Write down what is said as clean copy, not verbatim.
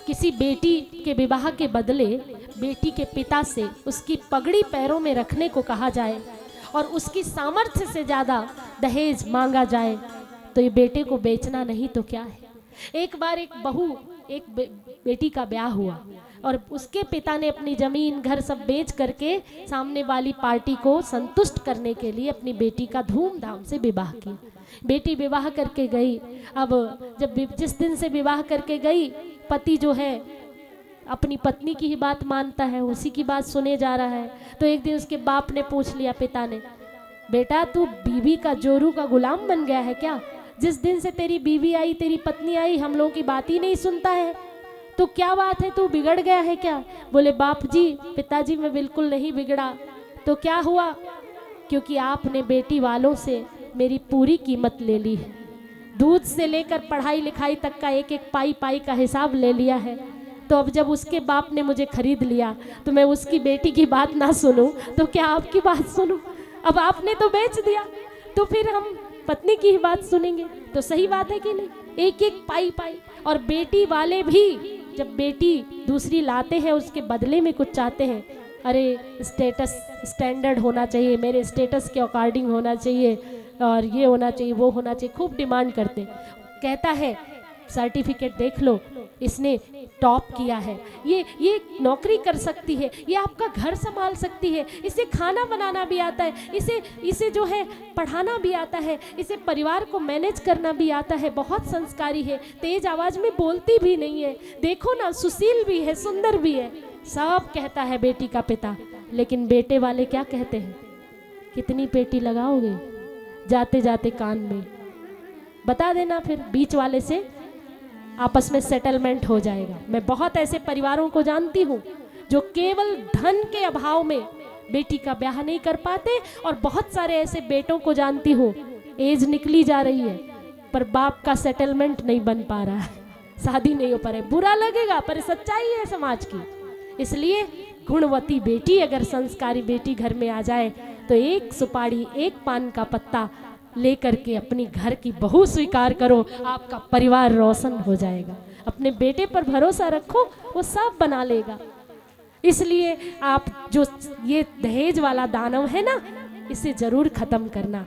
किसी बेटी के विवाह के बदले बेटी के पिता से उसकी पगड़ी पैरों में रखने को कहा जाए और उसकी सामर्थ्य से ज़्यादा दहेज मांगा जाए तो ये बेटे को बेचना नहीं तो क्या है। एक बार एक बेटी का ब्याह हुआ और उसके पिता ने अपनी जमीन घर सब बेच करके सामने वाली पार्टी को संतुष्ट करने के लिए अपनी बेटी का धूमधाम से विवाह किया। बेटी विवाह करके गई। अब जब जिस दिन से विवाह करके गई, पति जो है अपनी पत्नी की ही बात मानता है, उसी की बात सुने जा रहा है। तो एक दिन उसके बाप ने पूछ लिया, पिता ने, बेटा तू बीवी का जोरू का गुलाम बन गया है क्या? जिस दिन से तेरी बीवी आई, तेरी पत्नी आई, हम लोगों की बात ही नहीं सुनता है, तो क्या बात है, तू बिगड़ गया है क्या? बोले, बाप जी, पिताजी मैं बिल्कुल नहीं बिगड़ा। तो क्या हुआ? क्योंकि आपने बेटी वालों से मेरी पूरी कीमत ले ली है, दूध से लेकर पढ़ाई लिखाई तक का एक एक पाई पाई का हिसाब ले लिया है। तो अब जब उसके बाप ने मुझे खरीद लिया तो मैं उसकी बेटी की बात ना सुनूं तो क्या आपकी बात सुनूं? अब आपने तो बेच दिया तो फिर हम पत्नी की ही बात सुनेंगे, तो सही बात है कि नहीं? एक एक पाई पाई। और बेटी वाले भी जब बेटी दूसरी लाते हैं उसके बदले में कुछ चाहते हैं, अरे स्टेटस स्टैंडर्ड होना चाहिए, मेरे स्टेटस के अकॉर्डिंग होना चाहिए, और ये होना चाहिए, वो होना चाहिए, खूब डिमांड करते। कहता है सर्टिफिकेट देख लो, इसने टॉप किया है, ये नौकरी कर सकती है, ये आपका घर संभाल सकती है, इसे खाना बनाना भी आता है, इसे जो है पढ़ाना भी आता है, इसे परिवार को मैनेज करना भी आता है, बहुत संस्कारी है, तेज आवाज में बोलती भी नहीं है, देखो ना सुशील भी है, सुंदर भी है, सब कहता है बेटी का पिता। लेकिन बेटे वाले क्या कहते हैं? कितनी पेटी लगाओगे? जाते जाते कान में बता देना, फिर बीच वाले से आपस में सेटलमेंट हो जाएगा। मैं बहुत ऐसे परिवारों को जानती हूँ जो केवल धन के अभाव में बेटी का ब्याह नहीं कर पाते, और बहुत सारे ऐसे बेटों को जानती हूँ, एज निकली जा रही है पर बाप का सेटलमेंट नहीं बन पा रहा है, शादी नहीं हो पा रही। बुरा लगेगा पर सच्चाई है समाज की। इसलिए गुणवती बेटी, अगर संस्कारी बेटी घर में आ जाए तो एक सुपारी, एक पान का पत्ता लेकर के अपनी घर की बहू स्वीकार करो, आपका परिवार रोशन हो जाएगा। अपने बेटे पर भरोसा रखो, वो सब बना लेगा। इसलिए आप जो ये दहेज वाला दानव है ना, इसे जरूर खत्म करना।